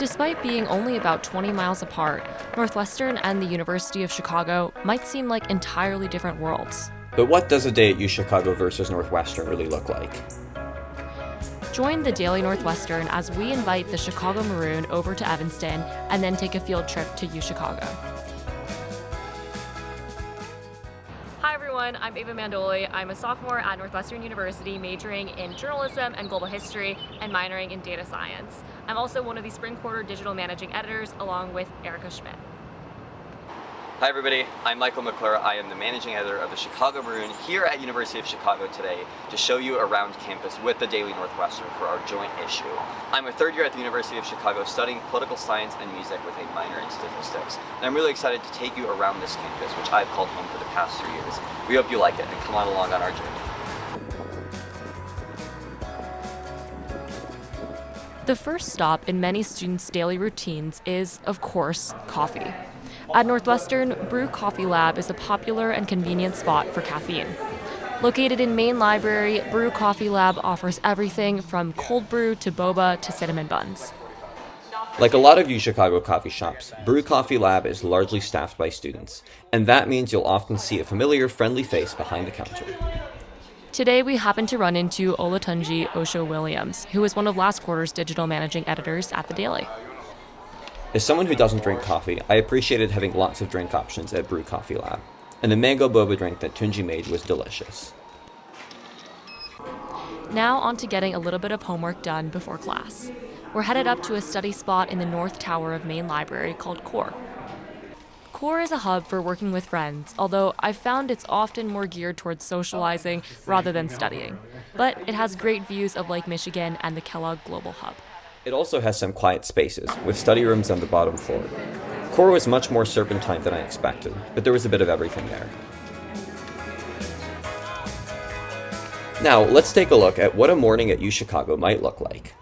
Despite being only about 20 miles apart, Northwestern and the University of Chicago might seem like entirely different worlds. But what does a day at UChicago versus Northwestern really look like? Join the Daily Northwestern as we invite the Chicago Maroon over to Evanston and then take a field trip to UChicago. Hi everyone, I'm Ava Mandoli. I'm a sophomore at Northwestern University majoring in journalism and global history and minoring in data science. I'm also one of the spring quarter digital managing editors along with Erica Schmidt. Hi everybody, I'm Michael McClure. I am the managing editor of the Chicago Maroon here at University of Chicago today to show you around campus with the Daily Northwestern for our joint issue. I'm a third year at the University of Chicago studying political science and music with a minor in statistics. And I'm really excited to take you around this campus, which I've called home for the past 3 years. We hope you like it and come on along on our journey. The first stop in many students' daily routines is, of course, coffee. At Northwestern, Brew Coffee Lab is a popular and convenient spot for caffeine. Located in Main Library, Brew Coffee Lab offers everything from cold brew to boba to cinnamon buns. Like a lot of UChicago coffee shops, Brew Coffee Lab is largely staffed by students, and that means you'll often see a familiar, friendly face behind the counter. Today, we happen to run into Olatunji Osho-Williams, who is one of last quarter's digital managing editors at The Daily. As someone who doesn't drink coffee, I appreciated having lots of drink options at Brew Coffee Lab, and the mango boba drink that Tunji made was delicious. Now on to getting a little bit of homework done before class. We're headed up to a study spot in the North Tower of Main Library called Core. Core is a hub for working with friends, although I've found it's often more geared towards socializing rather than studying. But it has great views of Lake Michigan and the Kellogg Global Hub. It also has some quiet spaces, with study rooms on the bottom floor. Core was much more serpentine than I expected, but there was a bit of everything there. Now, let's take a look at what a morning at UChicago might look like.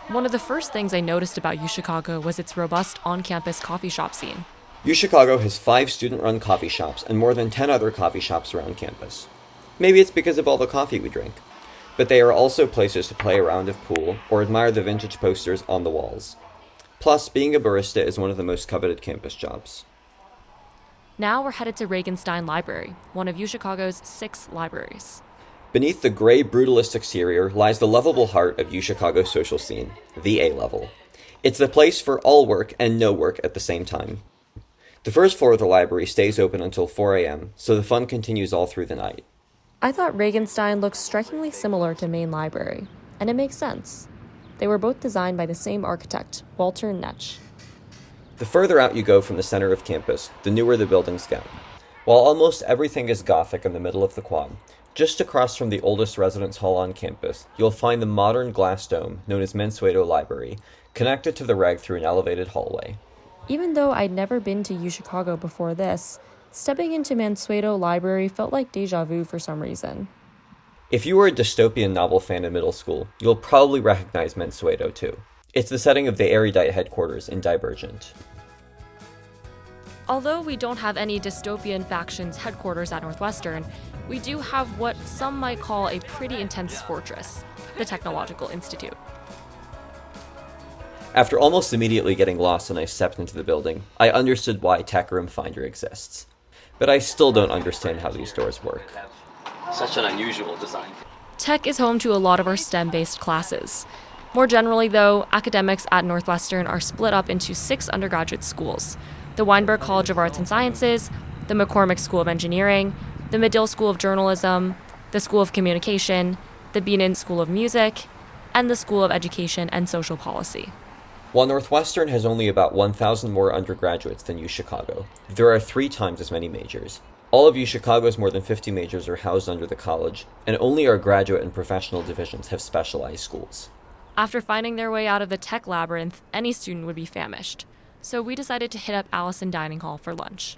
One of the first things I noticed about UChicago was its robust on-campus coffee shop scene. UChicago has 5 student-run coffee shops and more than 10 other coffee shops around campus. Maybe it's because of all the coffee we drink. But they are also places to play a round of pool or admire the vintage posters on the walls. Plus, being a barista is one of the most coveted campus jobs. Now we're headed to Regenstein Library, one of UChicago's 6 libraries. Beneath the gray, brutalist exterior lies the lovable heart of UChicago's social scene, the A-level. It's the place for all work and no work at the same time. The first floor of the library stays open until 4 a.m., so the fun continues all through the night. I thought Regenstein looked strikingly similar to Main Library, and it makes sense. They were both designed by the same architect, Walter Netsch. The further out you go from the center of campus, the newer the buildings get. While almost everything is Gothic in the middle of the quad, just across from the oldest residence hall on campus, you'll find the modern glass dome known as Mensuedo Library, connected to the reg through an elevated hallway. Even though I'd never been to UChicago before this, stepping into Mensuedo Library felt like deja vu for some reason. If you were a dystopian novel fan in middle school, you'll probably recognize Mensuedo too. It's the setting of the erudite headquarters in Divergent. Although we don't have any dystopian factions headquarters at Northwestern, we do have what some might call a pretty intense fortress, the Technological Institute. After almost immediately getting lost when I stepped into the building, I understood why Tech Room Finder exists. But I still don't understand how these doors work. Such an unusual design. Tech is home to a lot of our STEM-based classes. More generally, though, academics at Northwestern are split up into 6 undergraduate schools: the Weinberg College of Arts and Sciences, the McCormick School of Engineering, the Medill School of Journalism, the School of Communication, the Beanan School of Music, and the School of Education and Social Policy. While Northwestern has only about 1,000 more undergraduates than UChicago, there are 3 times as many majors. All of UChicago's more than 50 majors are housed under the college, and only our graduate and professional divisions have specialized schools. After finding their way out of the tech labyrinth, any student would be famished. So we decided to hit up Allison Dining Hall for lunch.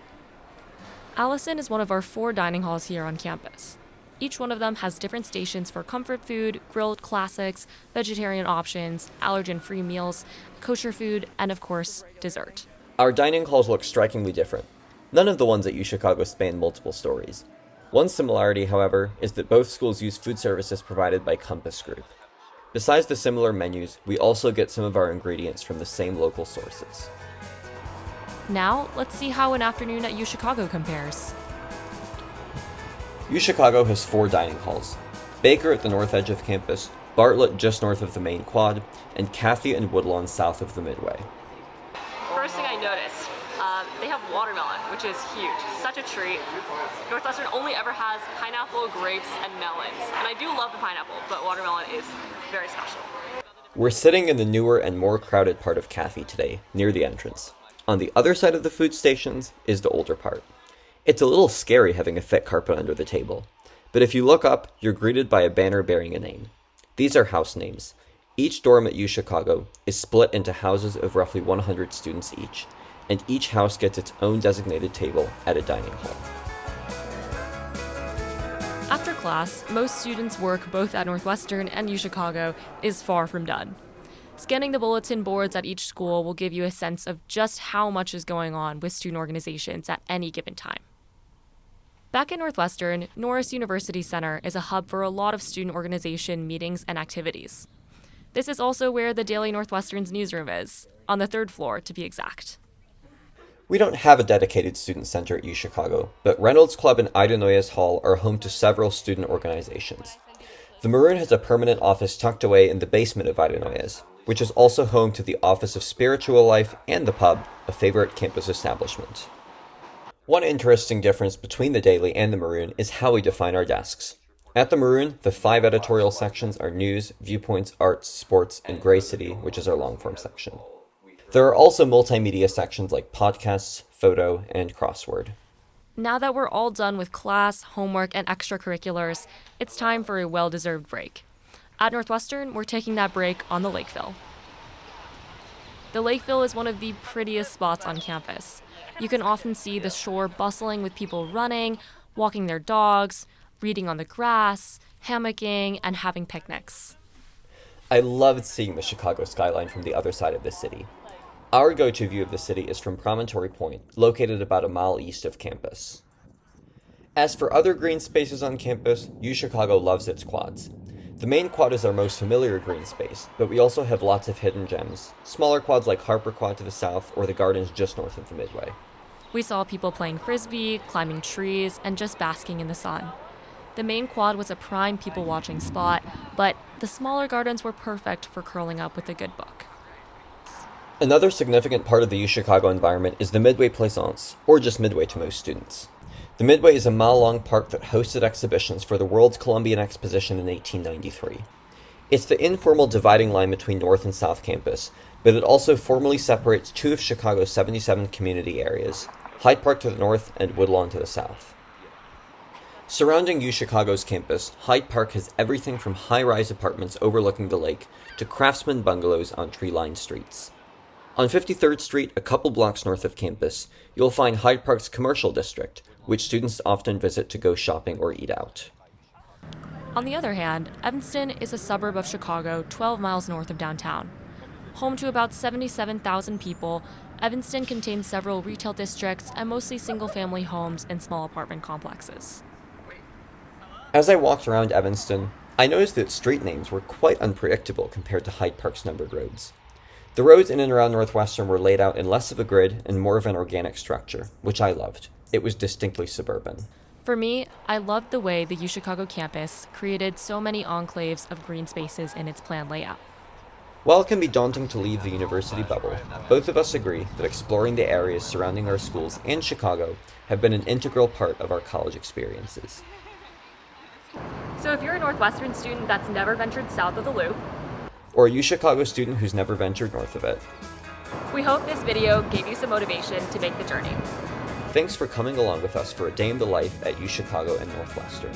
Allison is one of our 4 dining halls here on campus. Each one of them has different stations for comfort food, grilled classics, vegetarian options, allergen-free meals, kosher food, and of course, dessert. Our dining halls look strikingly different. None of the ones at UChicago span multiple stories. One similarity, however, is that both schools use food services provided by Compass Group. Besides the similar menus, we also get some of our ingredients from the same local sources. Now, let's see how an afternoon at UChicago compares. UChicago has 4 dining halls: Baker at the north edge of campus, Bartlett just north of the main quad, and Cathy and Woodlawn south of the Midway. First thing I noticed, they have watermelon, which is huge. Such a treat. Northwestern only ever has pineapple, grapes, and melons. And I do love the pineapple, but watermelon is very special. We're sitting in the newer and more crowded part of Cathy today, near the entrance. On the other side of the food stations is the older part. It's a little scary having a thick carpet under the table, but if you look up, you're greeted by a banner bearing a name. These are house names. Each dorm at UChicago is split into houses of roughly 100 students each, and each house gets its own designated table at a dining hall. After class, most students' work both at Northwestern and UChicago is far from done. Scanning the bulletin boards at each school will give you a sense of just how much is going on with student organizations at any given time. Back at Northwestern, Norris University Center is a hub for a lot of student organization meetings and activities. This is also where the Daily Northwestern's newsroom is, on the 3rd floor to be exact. We don't have a dedicated student center at UChicago, but Reynolds Club and Ida Noyes Hall are home to several student organizations. The Maroon has a permanent office tucked away in the basement of Ida Noyes, which is also home to the Office of Spiritual Life and the Pub, a favorite campus establishment. One interesting difference between the Daily and the Maroon is how we define our desks. At the Maroon, the 5 editorial sections are news, viewpoints, arts, sports, and Gray City, which is our long-form section. There are also multimedia sections like podcasts, photo, and crossword. Now that we're all done with class, homework, and extracurriculars, it's time for a well-deserved break. At Northwestern, we're taking that break on the Lakeville. The Lakeville is one of the prettiest spots on campus. You can often see the shore bustling with people running, walking their dogs, reading on the grass, hammocking, and having picnics. I loved seeing the Chicago skyline from the other side of the city. Our go-to view of the city is from Promontory Point, located about a mile east of campus. As for other green spaces on campus, UChicago loves its quads. The main quad is our most familiar green space, but we also have lots of hidden gems, smaller quads like Harper Quad to the south or the Gardens just north of the Midway. We saw people playing frisbee, climbing trees, and just basking in the sun. The main quad was a prime people-watching spot, but the smaller gardens were perfect for curling up with a good book. Another significant part of the UChicago environment is the Midway Plaisance, or just Midway to most students. The Midway is a mile-long park that hosted exhibitions for the World's Columbian Exposition in 1893. It's the informal dividing line between North and South Campus, but it also formally separates 2 of Chicago's 77 community areas, Hyde Park to the north and Woodlawn to the south. Surrounding UChicago's campus, Hyde Park has everything from high-rise apartments overlooking the lake to craftsman bungalows on tree-lined streets. On 53rd Street, a couple blocks north of campus, you'll find Hyde Park's commercial district, which students often visit to go shopping or eat out. On the other hand, Evanston is a suburb of Chicago 12 miles north of downtown. Home to about 77,000 people, Evanston contains several retail districts and mostly single-family homes and small apartment complexes. As I walked around Evanston, I noticed that street names were quite unpredictable compared to Hyde Park's numbered roads. The roads in and around Northwestern were laid out in less of a grid and more of an organic structure, which I loved. It was distinctly suburban. For me, I loved the way the UChicago campus created so many enclaves of green spaces in its planned layout. While it can be daunting to leave the university bubble, both of us agree that exploring the areas surrounding our schools and Chicago have been an integral part of our college experiences. So if you're a Northwestern student that's never ventured south of the Loop, or a UChicago student who's never ventured north of it, we hope this video gave you some motivation to make the journey. Thanks for coming along with us for a day in the life at UChicago and Northwestern.